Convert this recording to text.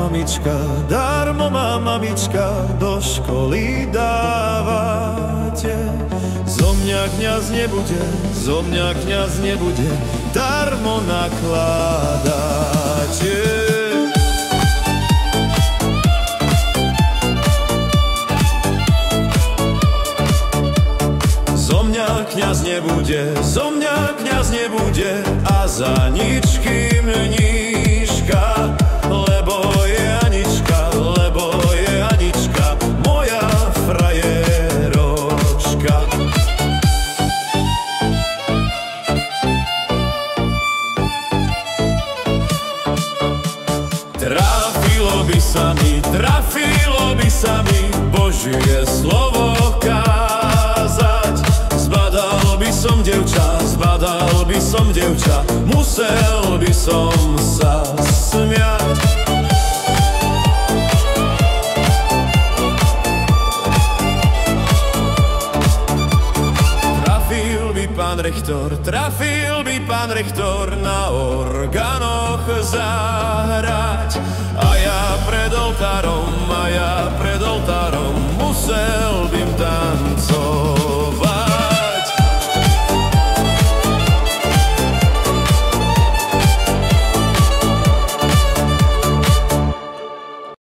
mamička, darmo ma mamička do školy dávate. Zo mňa kňaz nebude, zo mňa kňaz nebude, darmo nakladáte. Zo mňa kňaz nebude, zo mňa kňaz nebude a za nič kým nížka, lebo je Anička, moja frajeročka. Trafilo by sa mi Božie slovo kázať. Zbadal by som devča, musel by som sa smiať. Trafil by pán rektor na orgánoch zahrať.